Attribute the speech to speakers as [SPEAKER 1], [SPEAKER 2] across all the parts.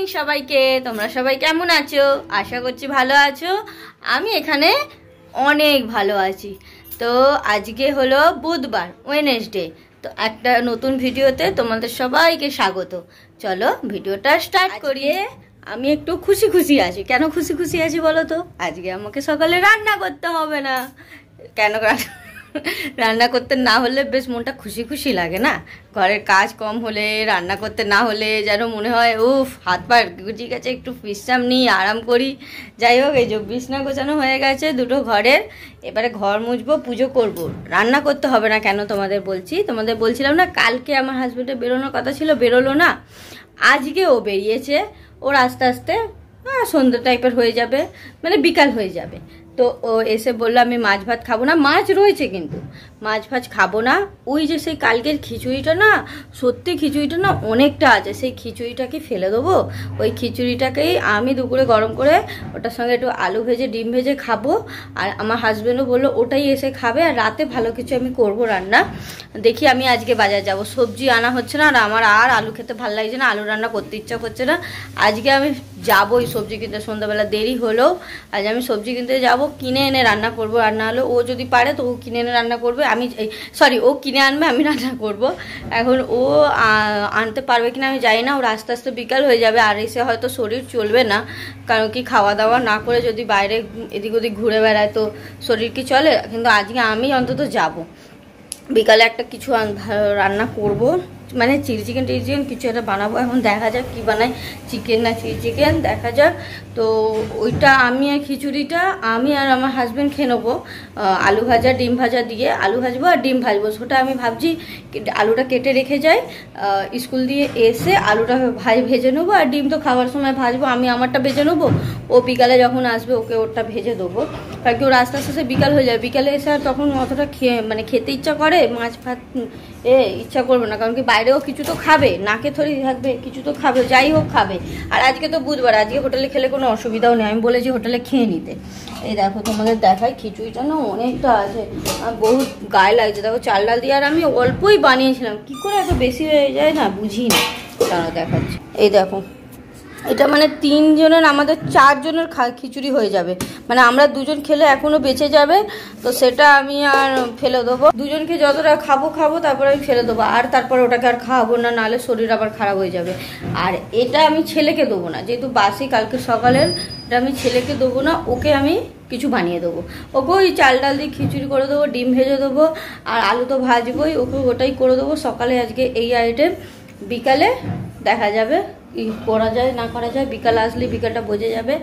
[SPEAKER 1] Morning সবাইকে। তোমরা সবাই কেমন আছো? আশা করছি ভালো আছো। আমি এখানে অনেক ভালো আছি। তো আজকে হলো বুধবার, ওয়েডনেসডে। তো একটা নতুন ভিডিওতে তোমাদের সবাইকে স্বাগত। চলো ভিডিওটা স্টার্ট করিয়ে। আমি একটু খুশি খুশি আছি। কেন খুশি খুশি আছি বলো তো? আজকে আমাকে সকালে রান্না করতে হবে না। কেন রান্না করতে না হলে বেশ মনটা খুশি খুশি লাগে না? ঘরের কাজ কম হলে, রান্না করতে না হলে যেন মনে হয় উফ, হাত পা গুছিয়ে গেছে, একটু বিশ্রাম নিই, আরাম করি। যাই হোক, এই যে বিছনা গোছানো হয়ে গেছে দুটো ঘরের। এবারে ঘর মুছবো, পুজো করব। রান্না করতে হবে না। কেন তোমাদের বলছিলাম না কালকে আমার হাজবেন্ডের বেরোনোর কথা ছিল, বেরোলো না। আজকে ও বেরিয়েছে। ওর আস্তে আস্তে সন্ধ্যা টাইপের হয়ে যাবে, মানে বিকাল হয়ে যাবে। তো ও এসে বললো আমি মাছ ভাত খাবো না। মাছ রয়েছে কিন্তু মাছ ভাত খাবো না। ওই যে সেই কালকের খিচুড়িটা না, সত্যি খিচুড়িটা না অনেকটা আছে, সেই খিচুড়িটাকে ফেলে দেবো। ওই খিচুড়িটাকেই আমি দুপুরে গরম করে ওটার সঙ্গে একটু আলু ভেজে ডিম ভেজে খাবো। আর আমার হাজবেন্ডও বললো ওটাই এসে খাবে। আর রাতে ভালো কিছু আমি করবো রান্না। দেখি আমি আজকে বাজার যাব, সবজি আনা হচ্ছে না। আর আমার আর আলু খেতে ভালো লাগছে না, আলু রান্না করতে ইচ্ছা করছে না। আজকে আমি যাবোই সবজি কিনতে। সন্ধ্যাবেলা দেরি হলেও আজ আমি সবজি কিনতে যাব, কিনে এনে রান্না করবো। রান্না হলে ও যদি পারে তো ও কিনে এনে রান্না করবে, আমি ও কিনে আনবে, আমি রান্না করব। এখন ও আনতে পারবে কিনা আমি জানি না। ওর আস্তে আস্তে বিকাল হয়ে যাবে। আর এসে হয়তো শরীর চলবে না, কারণ কি খাওয়া দাওয়া না করে যদি বাইরে এদিক ওদিক ঘুরে বেড়ায় তো শরীর কি চলে? কিন্তু আজকে আমি অন্তত যাব। বিকালে একটা কিছু রান্না করব, মানে চিলি চিকেন কিছু একটা বানাবো। এখন দেখা যাক কি বানাই, চিকেন না চিলি চিকেন দেখা যাক। তো ওইটা আমি আর খিচুড়িটা আমি আর আমার হাজব্যান্ড খেয়ে নেবো। আলু ভাজা ডিম ভাজা দিয়ে আলু ভাজবো আর ডিম ভাজবো। সেটা আমি ভাবছি আলুটা কেটে রেখে যাই, স্কুল দিয়ে এসে আলুটা ভেজে নেবো। আর ডিম তো খাওয়ার সময় ভাজবো, আমি আমারটা ভেজে নেবো। ও বিকালে যখন আসবে ওকে ওরটা ভেজে দেবো। কারণ কি ওর আস্তে আস্তে বিকাল হয়ে যায়। বিকালে এসে আর তখন অতটা খেতে ইচ্ছা করে, মাছ ভাত ইচ্ছা করবে না। কারণ কি বাইরেও কিছু তো খাবে, নাকে থরি থাকবে, কিছু তো খাবে, যাই হোক খাবে। আর আজকে তো বুধবার, আজকে হোটেলে খেলে কোনো অসুবিধাও নেই। আমি বলেছি হোটেলে খেয়ে নিতে। এই দেখো তোমাদের দেখাই, খিচুড়িটা না অনেকটা আছে, বহুত গায়ে লাগছে। দেখো চাল ডাল দিয়ে, আর আমি অল্পই বানিয়েছিলাম, কি করে এত বেশি হয়ে যায় না বুঝি না। তারা দেখাচ্ছে, এই দেখো এটা মানে 3 জনের, আমাদের 4 জনের খিচুড়ি হয়ে যাবে। মানে আমরা 2জন খেলে এখনো বেঁচে যাবে। তো সেটা আমি আর ফেলে দেবো। 2জনকে যতটা খাবো তারপরে আমি ফেলে দেবো। আর তারপর ওটাকে আর খাওয়াবো না, নাহলে শরীর আবার খারাপ হয়ে যাবে। আর এটা আমি ছেলেকে দেবো না, যেহেতু বাসি কালকে সকালের, এটা আমি ছেলেকে দেবো না। ওকে আমি কিছু বানিয়ে দেবো। ওকে ওই চাল ডাল দিয়ে খিচুড়ি করে দেবো, ডিম ভেজে দেবো, আর আলু তো ভাজবোই, ওকে ওটাই করে দেবো। সকালে আজকে এই আইটেম, বিকালে দেখা যাবে করা যায় না করা যায়। বিকাল আসলে বিকালটা বোঝা যাবে।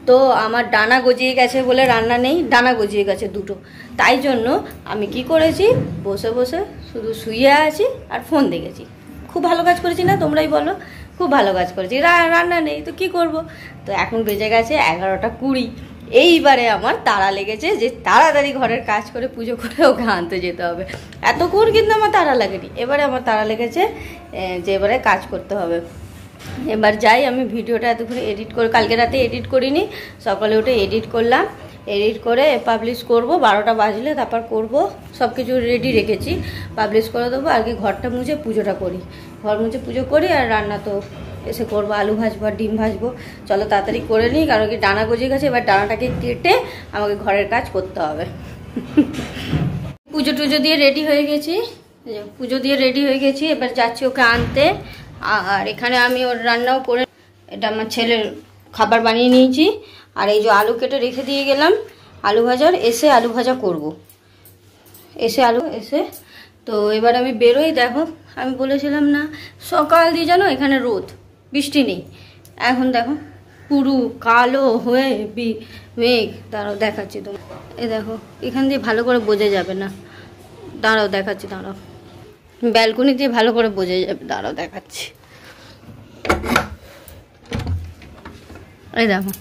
[SPEAKER 1] তো আমার ডানা গজিয়ে গেছে বলে রান্না নেই, ডানা গজিয়ে গেছে দুটো। তাই জন্য আমি কি করেছি, বসে বসে শুধু শুয়ে আছি আর ফোন দেখেছি। খুব ভালো কাজ করেছি না? তোমরাই বলো। খুব ভালো কাজ করেছি। রান্না নেই তো কি করব। তো এখন বেজে গেছে 11টা 20। এইবারে আমার তাড়া লেগেছে যে তাড়াতাড়ি ঘরের কাজ করে পুজো করে ওকে আনতে যেতে হবে। এতক্ষণ কিন্তু আমার তাড়া লাগেনি, এবারে আমার তাড়া লেগেছে যে এবারে কাজ করতে হবে। এবার যাই, আমি ভিডিওটা এতক্ষণ এডিট করে, কালকে রাতে এডিট করিনি, সকালে উঠে এডিট করলাম। এডিট করে পাবলিশ করব, 12টা বাজলে তারপর করব। সব কিছু রেডি রেখেছি, পাবলিশ করে দেবো। আগে ঘরটা মুছে পুজোটা করি, ঘর মুছে পুজো করি। আর রান্না তো এসে করবো, আলু ভাজবো আর ডিম ভাজবো। চলো তাড়াতাড়ি করে নিই, কারণ কি ডানা গজিয়ে গেছে। এবার ডানাটাকে কেটে আমাকে ঘরের কাজ করতে হবে। পুজো টুজো দিয়ে রেডি হয়ে গেছি, এবার যাচ্ছি ওকে আনতে। আর এখানে আমি ওর রান্নাও করে, এটা আমার ছেলের খাবার বানিয়ে নিয়েছি। আর এই যে আলু কেটে রেখে দিয়ে গেলাম আলু ভাজার, এসে আলু ভাজা করব। এসে তো এবার আমি বেরোই। দেখো আমি বলেছিলাম না সকাল দিয়ে জানো এখানে রোদ, বৃষ্টি নেই। এখন দেখো পুরো কালো হয়ে মেঘ। দাঁড়াও দেখাচ্ছি তোমার, এ দেখো এখান দিয়ে ভালো করে বোঝা যাবে না, দাঁড়াও দেখাচ্ছি, দাঁড়াও ব্যালকনি দিয়ে ভালো করে বোঝা যাবে, দাঁড়াও দেখাচ্ছি। এই দেখো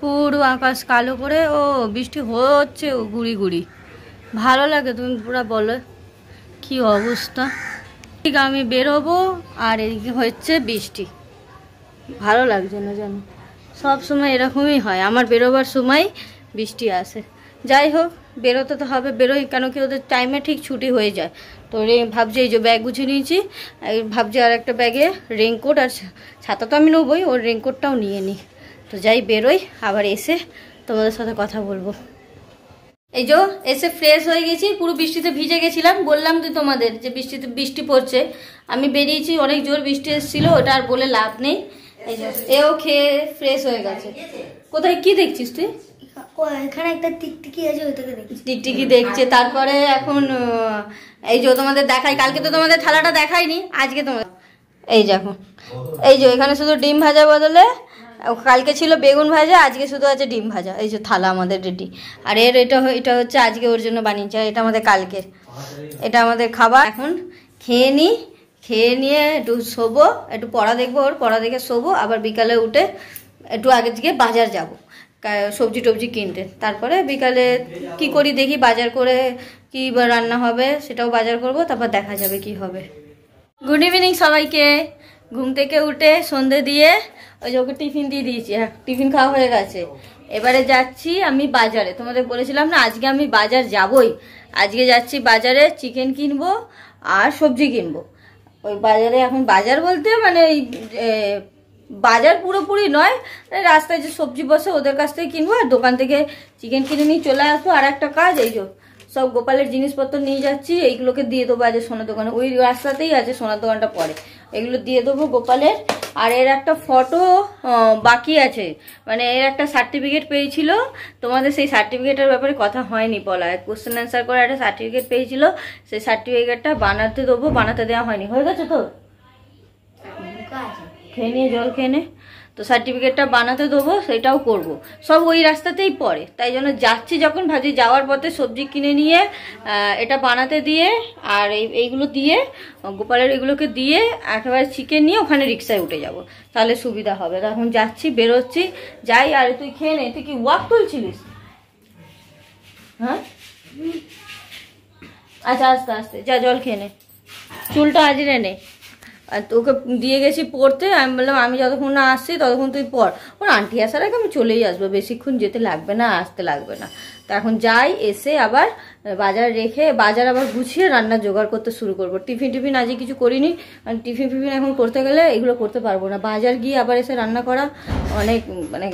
[SPEAKER 1] পুরো আকাশ কালো করে, ও বৃষ্টি হচ্ছে, ও গুড়ি গুড়ি। ভালো লাগে? তুমি পুরো বলো কি অবস্থা। ঠিক আমি বেরোবো আর এদিকে হচ্ছে বৃষ্টি, ভালো লাগছে না জানো। সব সময় এরকমই হয়, আমার বেরোবার সময় বৃষ্টি আসে। যাই হোক বেরোতে তো হবে, বেরোই। কেন কি ওদের টাইমে ঠিক ছুটি হয়ে যায়, তো ভাবছি এই যে ব্যাগ গুছিয়ে নিয়েছি, ভাবছি আর একটা ব্যাগে রেইনকোট আর ছাতা তো আমি নেবই, ওর রেইনকোটটাও নিয়ে নিই। তো যাই বেরোই, আবার এসে তোমাদের সাথে কথা বলবো। এই যে এসে ফ্রেশ হয়ে গেছি, পুরো বৃষ্টিতে ভিজে গেছিলাম, বললাম তো তোমাদের যে বৃষ্টি পড়ছে। আমি বেরিয়েছি, অনেক জোর বৃষ্টি এসেছিল, ওটা আর বলে লাভ নেই। এই যে এও খেয়ে ফ্রেশ হয়ে গেছে। কোথায় কি দেখছিস তুই?
[SPEAKER 2] এখানে একটা টিকটিকি আছে, ওইটাকে দেখছি।
[SPEAKER 1] টিকটিকি দেখছে। তারপরে এখন এই যে তোমাদের দেখাই, কালকে তো তোমাদের থালাটা দেখাইনি, আজকে তোমাদের এই যে এখন এই যে এখানে শুধু ডিম ভাজা বদলে কালকে ছিল বেগুন ভাজা, আজকে শুধু আছে ডিম ভাজা। এই যে থালা আমাদের রেডি। আর এটা হচ্ছে আজকে ওর জন্য বানিয়েছে, এটা আমাদের কালকের, এটা আমাদের খাবার। এখন খেয়ে নিই, খেয়ে নিয়ে একটু শোবো, একটু পড়া দেখবো, ওর পড়া দেখে শোবো। আবার বিকালে উঠে একটু আগে থেকে বাজার যাব সবজি টবজি কিনতে। তারপরে বিকালে কি করি দেখি, বাজার করে কি রান্না হবে সেটাও বাজার করব, তারপর দেখা যাবে কি হবে। গুড ইভিনিং সবাইকে। ঘুম থেকে উঠে সন্ধে দিয়ে ওই যে ওকে টিফিন দিয়ে দিয়েছি, টিফিন খাওয়া হয়ে গেছে। এবারে যাচ্ছি আমি বাজারে, তোমাদের বলেছিলাম না আজকে আমি বাজার যাবই। আজকে যাচ্ছি বাজারে, চিকেন কিনবো আর সবজি কিনবো। ওই বাজারে এখন বাজার বলতে মানে বাজার পুরোপুরি নয়, রাস্তায় যে সবজি বসে ওদের কাছ থেকে কিনবো, আর দোকান থেকে চিকেন কিনে নিয়ে চলে আসবো। আর একটা কাজ, এই যে সব গোপালের জিনিসপত্র নিয়ে যাচ্ছি, এইগুলোকে দিয়ে দেবো আজ সোনার দোকানে, ওই রাস্তাতেই আছে সোনার দোকানটা পরে, এগুলো দিয়ে দেবো গোপালের। আর এর একটা ফটো বাকি আছে, মানে এর একটা সার্টিফিকেট পেয়েছিল, তোমাদের সেই সার্টিফিকেটের ব্যাপারে কথা হয়নি বলা, কোশ্চেন অ্যান্সার করে একটা সার্টিফিকেট পেয়েছিল, সেই সার্টিফিকেটটা বানাতে দেবো, বানাতে দেওয়া হয়নি। হয়ে গেছে তো? খেয়ে নিয়ে জল খেয়ে নে। তো সার্টিফিকেটটা বানাতে দেবো, সেটাও করব। সব ওই রাস্তাতেই পড়ে, তাই জন্য যাচ্ছি যখন ভাবছি যাওয়ার পথে সবজি কিনে নিয়ে এটা বানাতে দিয়ে আর এইগুলো দিয়ে গোপালের এগুলোকে দিয়ে একেবারে চিকেন নিয়ে ওখানে রিক্সায় উঠে যাব, তাহলে সুবিধা হবে। এখন যাচ্ছি, বেরোচ্ছি, যাই। আর তুই খেয়ে নে, তুই কি ওয়াক তুলছিলিস? হ্যাঁ আচ্ছা, আস্তে আস্তে যা, জল খেয়ে নে, চুলটা আজরে নে। আর তোকে দিয়ে গেছি পড়তে, আমি বললাম আমি যতক্ষণ না আসছি ততক্ষণ তুই পড়, ওর আন্টি আসার আগে আমি চলেই আসবো, বেশিক্ষণ যেতে লাগবে না, আসতে লাগবে না। তা এখন যাই, এসে আবার বাজার রেখে বাজার আবার গুছিয়ে রান্না জোগাড় করতে শুরু করবো। টিফিন আজকে কিছু করিনি, আর টিফিন এখন করতে গেলে এগুলো করতে পারবো না, বাজার গিয়ে আবার এসে রান্না করা অনেক মানে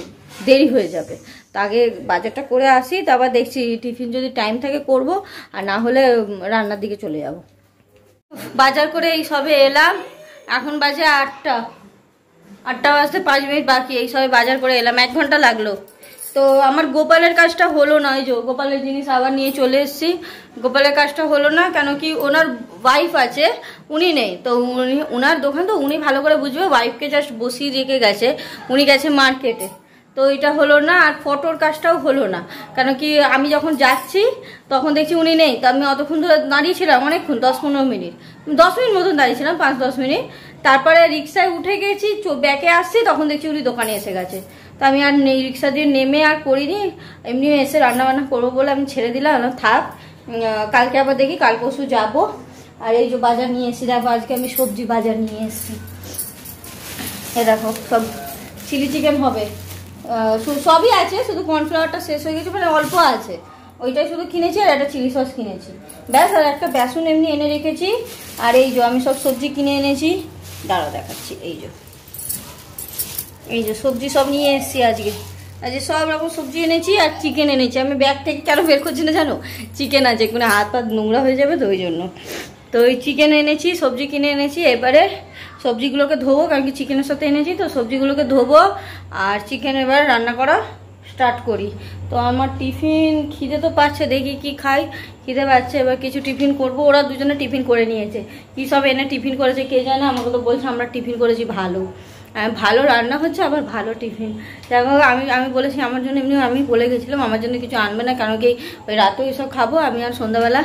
[SPEAKER 1] দেরি হয়ে যাবে। তা আগে বাজারটা করে আসি, তারপর দেখছি টিফিন যদি টাইম থাকে করব, আর না হলে রান্নার দিকে চলে যাব। বাজার করে এই সবে এলাম, এখন বাজে 8টা বাজতে 5 মিনিট বাকি, এই সবে বাজার করে এলাম, 1 ঘন্টা লাগলো। তো আমার গোপালের কাজটা হলো না, ওই যে গোপালের জিনিস আবার নিয়ে চলে এসেছি, গোপালের কাজটা হলো না, কেন কি ওনার ওয়াইফ আছে, উনি নেই, তো ওনার দোকান তো উনি ভালো করে বুঝবে, ওয়াইফকে জাস্ট বসিয়ে রেখে গেছে, উনি গেছে মার্কেটে, তো এটা হলো না। আর ফটোর কাজটাও হলো না, কেন কি আমি যখন যাচ্ছি তখন দেখছি উনি নেই, তো আমি অতক্ষণ ধরে দাঁড়িয়েছিলাম অনেকক্ষণ, 10-15 মিনিট, 10 মিনিট মতন দাঁড়িয়েছিলাম, 5-10 মিনিট। তারপরে রিক্সায় উঠে গেছি, ব্যাকে আসছি, তখন দেখছি উনি দোকানে এসে গেছে। তো আমি আর রিক্সা দিয়ে নেমে আর করিনি, এমনি এসে রান্নাবান্না করবো বলে আমি ছেড়ে দিলাম, থাক কালকে আবার দেখি, কাল পরশু যাবো। আর এই যে বাজার নিয়ে এসেছি, দেখো আজকে আমি সবজি বাজার নিয়ে এসেছি, এ দেখো সব চিলি চিকেন হবে, সবই আছে, শুধু কর্নফ্লাওয়ারটা শেষ হয়ে গেছে, মানে অল্প আছে, ওইটাই শুধু কিনেছি, আর একটা চিলি সস কিনেছি, ব্যাস। আর একটা বেসন এমনি এনে রেখেছি। আর এই যে আমি সব সবজি কিনে এনেছি, দাঁড়া দেখাচ্ছি, এই যে সবজি সব নিয়ে এসেছি আজকে সব রকম সবজি এনেছি, আর চিকেন এনেছি। আমি ব্যাগ থেকে কেন বের করছি না জানো, চিকেন আছে, কোনো হাত পা নোংরা হয়ে যাবে তো ওই জন্য। তো ওই চিকেন এনেছি, সবজি কিনে এনেছি, এবারে সবজিগুলোকে ধোবো, কারণ কি চিকেনের সাথে এনেছি, তো সবজিগুলোকে ধোবো আর চিকেন এবার রান্না করা স্টার্ট করি। তো আমার টিফিন খিদে তো পাচ্ছে, দেখি কি খাই, খিদে পাচ্ছে, এবার কিছু টিফিন করব। ওরা দুজনে টিফিন করে নিয়েছে, কি সব এনে টিফিন করেছে কে জানে, আমাকে তো বলছে আমরা টিফিন করেছি, ভালো রান্না হচ্ছে, আবার ভালো টিফিন। দেখো আমি বলেছি আমার জন্য, এমনি আমি বলে গেছিলাম আমার জন্য কিছু আনবে না, কারণ কি ওই রাতেও এসব খাবো আমি, আর সন্ধ্যাবেলা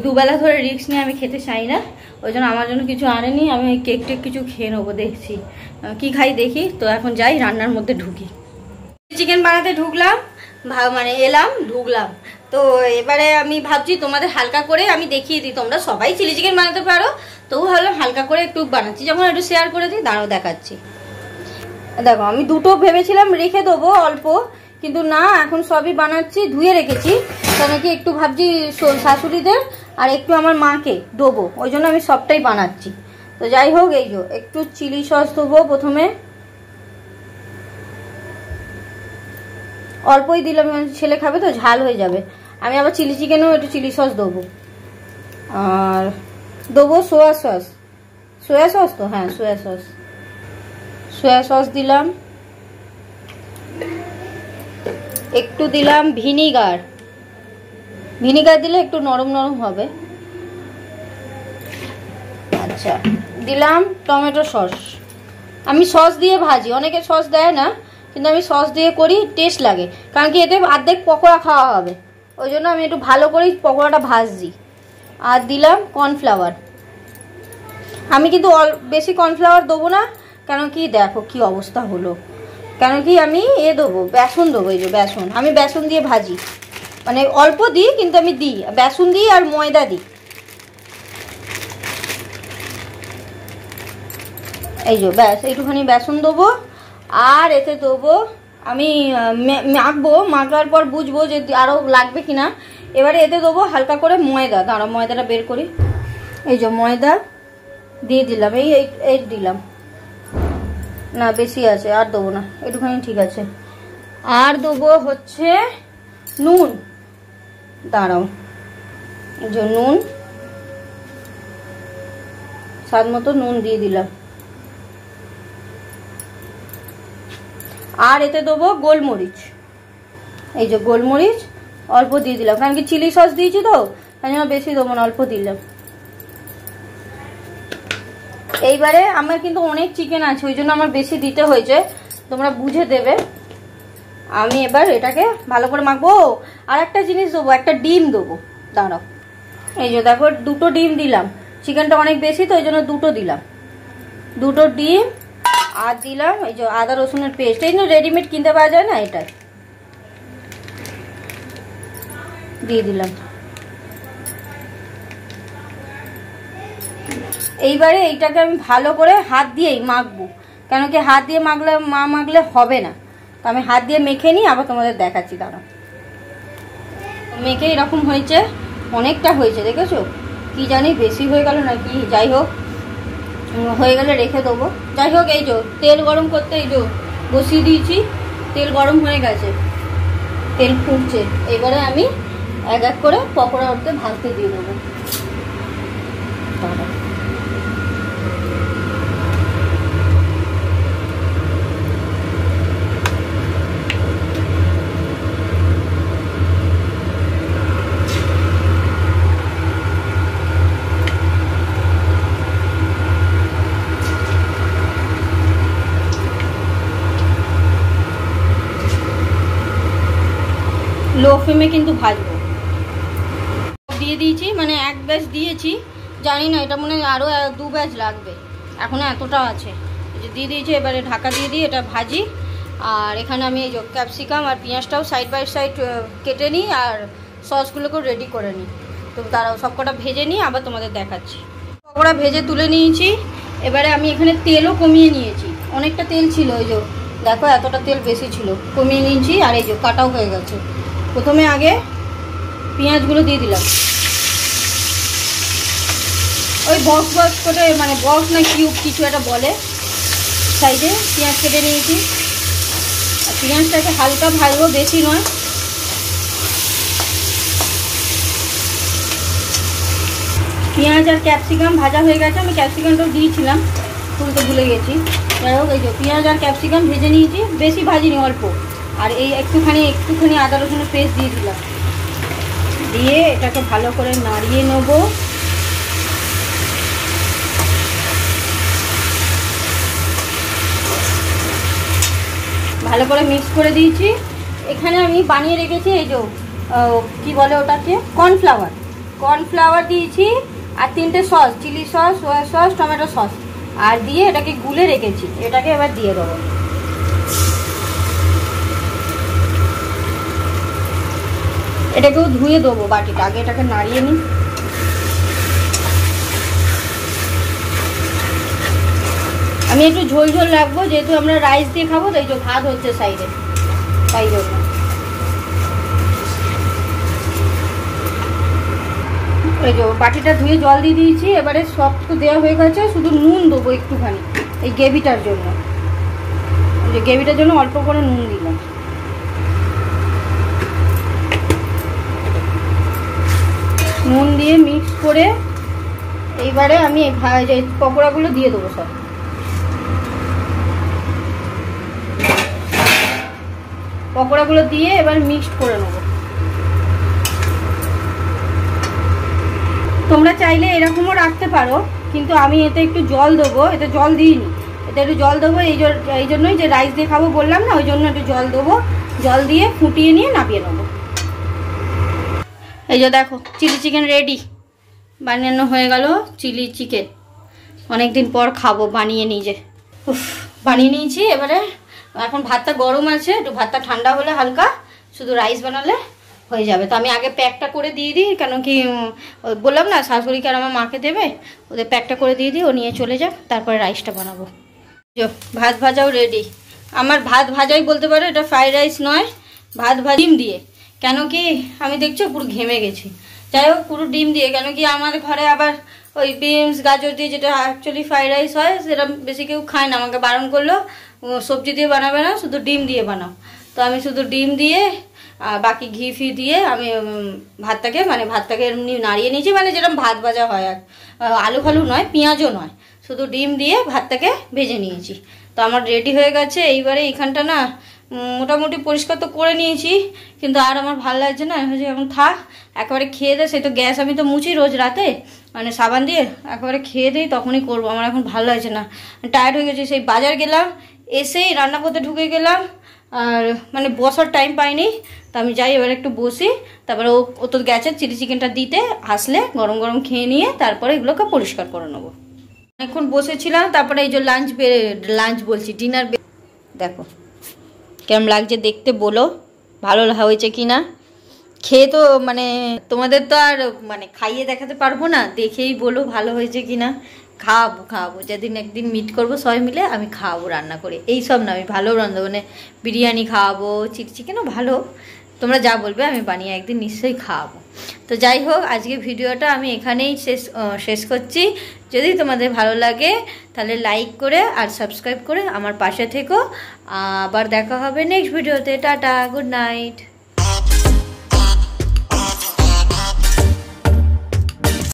[SPEAKER 1] দুবেলা ধরে রিস্ক নিয়ে আমি খেতে চাই না, ওই জন্য আমার জন্য কিছু আনেনি। আমি কেক টেক কিছু খেয়ে নেবো, দেখছি কি খাই দেখি। তো এখন যাই রান্নার মধ্যে ঢুকি, চিকেন বানাতে ঢুকলাম, মানে ঢুকলাম। তো এবারে আমি ভাবছি তোমাদের হালকা করে আমি দেখিয়ে দিই, তোমরা সবাই চিলি চিকেন বানাতে পারো, তবু ভাবলাম হালকা করে একটু বানাচ্ছি, যখন একটু শেয়ার করে দিই, দাঁড়াও দেখাচ্ছি। দেখো আমি দুটো ভেবেছিলাম রেখে দেবো অল্প, কিন্তু না, এখন সবই বানাচ্ছি, ধুয়ে রেখেছি, কেন কি একটু ভাবছি শাশুড়িদের আর একটু আমার মাকে দেবো, ওই জন্য আমি সবটাই বানাচ্ছি। তো যাই হোক, এই যে একটু চিলি সস দেবো প্রথমে, অল্পই দিলাম, ছেলে খাবে তো ঝাল হয়ে যাবে। আমি আবার চিলি চিকেনেও একটু চিলি সস দেবো। আর দেবো সোয়া সস, সোয়া সস তো, হ্যাঁ সোয়া সস, সোয়া সস দিলাম। একটু দিলাম ভিনিগার, ভিনিগার দিলে একটু নরম নরম হবে। আচ্ছা, দিলাম টমেটো সস। আমি সস দিয়ে ভাজি, অনেকে সস দেয় না, কিন্তু আমি সস দিয়ে করি, টেস্ট লাগে। কারণ কি এতে অর্ধেক পকোড়া খাওয়া হবে, ওই জন্য আমি একটু ভালো করেই পকোড়াটা ভাজছি। আর দিলাম কর্নফ্লাওয়ার। আমি কিন্তু বেশি কর্নফ্লাওয়ার দেবো না, কেন কি দেখো কি অবস্থা হলো। কেন কি আমি দেবো, বেসন দেবো। এই যে বেসন, আমি বেসন দিয়ে ভাজি, মানে অল্প দিই কিন্তু আমি দিই, বেসন দিই আর ময়দা দিই। এই যে ব্যাস এইটুখানি বেসন দেবো। আর এতে দেবো আমি মাখবো, মাখার পর বুঝবো যে আরও লাগবে কিনা। এবারে এতে দেবো হালকা করে ময়দা। দাঁড়া, ময়দাটা বের করি। এই যে ময়দা দিয়ে দিলাম, এই দিলাম না, বেশি আছে, আর দেবো না, একটুখানি ঠিক আছে। আর দেবো হচ্ছে নুন। দাঁড়াও, এই যে নুন, স্বাদ মতো নুন দিয়ে দিলাম। আর এতে দেবো গোলমরিচ। এই যে গোলমরিচ অল্প দিয়ে দিলাম, কারণ কি চিলি সস দিয়েছি তো, তাই জন্য বেশি দেবো না, অল্প দিলাম। এইবারে আমার কিন্তু অনেক চিকেন আছে, ওই জন্য আমার বেশি দিতে হয়েছে, তোমরা বুঝে দেবে। আমি এবার এটাকে ভালো করে মাখবো। আর একটা জিনিস দেবো, একটা ডিম দেবো। দাঁড়াও, এই যে দেখো দুটো ডিম দিলাম, চিকেনটা অনেক বেশি তো ওই জন্য দুটো দিলাম, দুটো ডিম। আর দিলাম এই যে আদা রসুনের পেস্ট, এই জন্য রেডিমেড কিনতে পাওয়া যায় না, এটা দিয়ে দিলাম। এইবারে এইটাকে আমি ভালো করে হাত দিয়েই মাখবো, কেন কি হাত দিয়ে মাখলে হবে না। তো আমি হাত দিয়ে মেখে নিই, আবার তোমাদের দেখাচ্ছি। দাঁড়াও, মেখে এরকম হয়েছে, অনেকটা হয়েছে, দেখেছো? কি জানি বেশি হয়ে গেল না কি, যাই হোক হয়ে গেলে রেখে দেবো। যাই হোক, এই যে তেল গরম করতে এই যে বসিয়ে দিয়েছি, তেল গরম হয়ে গেছে, তেল ফুটছে। এবারে আমি এক এক করে পকোড়া উঠতে ভাজতে দিয়ে দেবো। লো ফ্লেমে কিন্তু ভাজবো। দিয়ে দিয়েছি, মানে এক ব্যাচ দিয়েছি, জানি না এটা মনে হয় আরও 2 ব্যাচ লাগবে, এখনও এতটা আছে। এই যে দিয়ে দিয়েছি, এবারে ঢাকা দিয়ে দিই, এটা ভাজি। আর এখানে আমি এই যে ক্যাপসিকাম আর পেঁয়াজটাও সাইড বাই সাইড কেটে নিই, আর সসগুলোকেও রেডি করে নিই। তো তারাও সব কটা ভেজে নিই, আবার তোমাদের দেখাচ্ছি। পকোড়া ভেজে তুলে নিয়েছি। এবারে আমি এখানে তেলও কমিয়ে নিয়েছি, অনেকটা তেল ছিল, ওই যে দেখো এতটা তেল বেশি ছিল, কমিয়ে নিয়েছি। আর এই যে কাটাও হয়ে গেছে। প্রথমে আগে পেঁয়াজগুলো দিয়ে দিলাম, ওই বক্স করে, মানে বক্স না কিউব কিছু একটা বলে, সাইডে পেঁয়াজ কেটে নিয়েছি। আর পেঁয়াজটাকে হালকা ভাজবো, বেশি নয়। পেঁয়াজ আর ক্যাপসিকাম ভাজা হয়ে গেছে, আমি ক্যাপসিকামটাও দিয়েছিলাম, তুলতে ভুলে গেছি। যাই হোক, এই যে পেঁয়াজ আর ক্যাপসিকাম ভেজে নিয়েছি, বেশি ভাজিনি, অল্প। আর এই একটুখানি আদা রসুনের পেস্ট দিয়ে দিলাম, দিয়ে এটাকে ভালো করে নাড়িয়ে নেবো। ভালো করে মিক্স করে দিয়েছি। এখানে আমি বানিয়ে রেখেছি এই যে কি বলে ওটাকে, কর্নফ্লাওয়ার দিয়েছি। আর 3টে sauce, chilli sauce, soya sauce, tomato sauce, আর দিয়ে এটাকে গুলে রেখেছি। এটাকে এবার দিয়ে দেবো। এটাকেও ধুয়ে দেবো বাটিটা, আগে এটাকে নাড়িয়ে নিই। আমি একটু ঝোল ঝোল রাখবো, যেহেতু আমরা রাইস দিয়ে খাবো, তাই যে ভাত হচ্ছে সাইডে, তাই জন্য। এই যে বাটিটা ধুয়ে জল দিয়ে দিয়েছি, এবারে সব তো দেওয়া হয়ে গেছে, শুধু নুন দেবো একটুখানি এই গ্রেভিটার জন্য। এই যে গ্রেভিটার জন্য অল্প করে নুন দিলাম। নুন দিয়ে মিক্স করে এইবারে আমি এই পকোড়াগুলো দিয়ে দেবো সব। পকোড়াগুলো দিয়ে এবার মিক্সড করে নেব। তোমরা চাইলে এরকমও রাখতে পারো, কিন্তু আমি এতে একটু জল দেবো, এতে জল দিইনি, এতে একটু জল দেবো এই জন্যই যে রাইস দিয়ে খাবো বললাম না, ওই জন্য একটু জল দেবো। জল দিয়ে ফুটিয়ে নিয়ে নামিয়ে নেবো। এই যে দেখো চিলি চিকেন রেডি, বানানো হয়ে গেল চিলি চিকেন। অনেকদিন পর খাবো বানিয়ে নিজে। বানিয়ে নিয়েছি। এবারে এখন ভাতটা গরম আছে, একটু ভাতটা ঠান্ডা হলে হালকা শুধু রাইস বানালে হয়ে যাবে। তো আমি আগে প্যাকটা করে দিয়ে দিই, কেন কি বললাম না শাশুড়িকে আর আমার মাকে দেবে, ওদের প্যাকটা করে দিয়ে দিই, ও নিয়ে চলে যাক, তারপরে রাইসটা বানাবো। ভাত ভাজাও রেডি। আমার ভাত ভাজাই বলতে পারো, এটা ফ্রাইড রাইস নয়, ভাত ডিম দিয়ে। কেন কি আমি দেখছো পুরো ঘেমে গেছি। যাই হোক পুরো ডিম দিয়ে, কেন কি আমার ঘরে আবার ওই বিনস গাজর দিয়ে যেটা অ্যাকচুয়ালি ফ্রাইড রাইস হয় সেটা বেশি কেউ খায় না। আমাকে বারণ করলো সবজি দিয়ে বানাবে না, শুধু ডিম দিয়ে বানাও। তো আমি শুধু ডিম দিয়ে বাকি ঘি ফি দিয়ে আমি ভাতটাকে এমনি নাড়িয়ে নিয়েছি, মানে যেরকম ভাত ভাজা হয়। আর আলু ফালু নয়, পেঁয়াজও নয়, শুধু ডিম দিয়ে ভাতটাকে ভেজে নিয়েছি। তো আমার রেডি হয়ে গেছে। এইবারে এইখানটা না মোটামুটি পরিষ্কার তো করে নিয়েছি, কিন্তু আর আমার ভালো লাগছে না, এখন থাক একেবারে খেয়ে দে। সেই তো গ্যাস আমি তো মুছি রোজ রাতে, মানে সাবান দিয়ে, একেবারে খেয়ে দিই তখনই করবো। আমার এখন ভালো লাগছে না, টায়ার্ড হয়ে গেছি। সেই বাজার গেলাম, এসেই রান্না করতে ঢুকে গেলাম, আর মানে বসার টাইম পাইনি। তো আমি যাই এবার একটু বসি, তারপরে ও তো গেছে চিলি চিকেনটা দিতে, আসলে গরম গরম খেয়ে নিয়ে তারপরে এগুলোকে পরিষ্কার করে নেবো। এখন বসেছিলাম, তারপরে এই যে লাঞ্চ বলছি ডিনার। দেখো কেমন লাগছে দেখতে, বলো ভালো হয়েছে কি না। খেয়ে তো মানে তোমাদের তো আর মানে খাইয়ে দেখাতে পারবো না, দেখেই বলো ভালো হয়েছে কি না। খাওয়াবো যেদিন একদিন মিট করবো সবাই মিলে, আমি খাওয়াবো রান্না করে। এই সব না, আমি ভালো রান্না, মানে বিরিয়ানি খাওয়াবো, চিলি চিকেনও ভালো, তোমরা যা বলবে আমি বানিয়ে একদিন নিশ্চয়ই খাওয়াবো। তো যাই হোক আজকে ভিডিওটা আমি এখানেই শেষ করছি। যদি তোমাদের ভালো লাগে তাহলে লাইক করে আর সাবস্ক্রাইব করে আমার পাশে থেকো। আবার দেখা হবে নেক্সট ভিডিওতে। Tata, good night.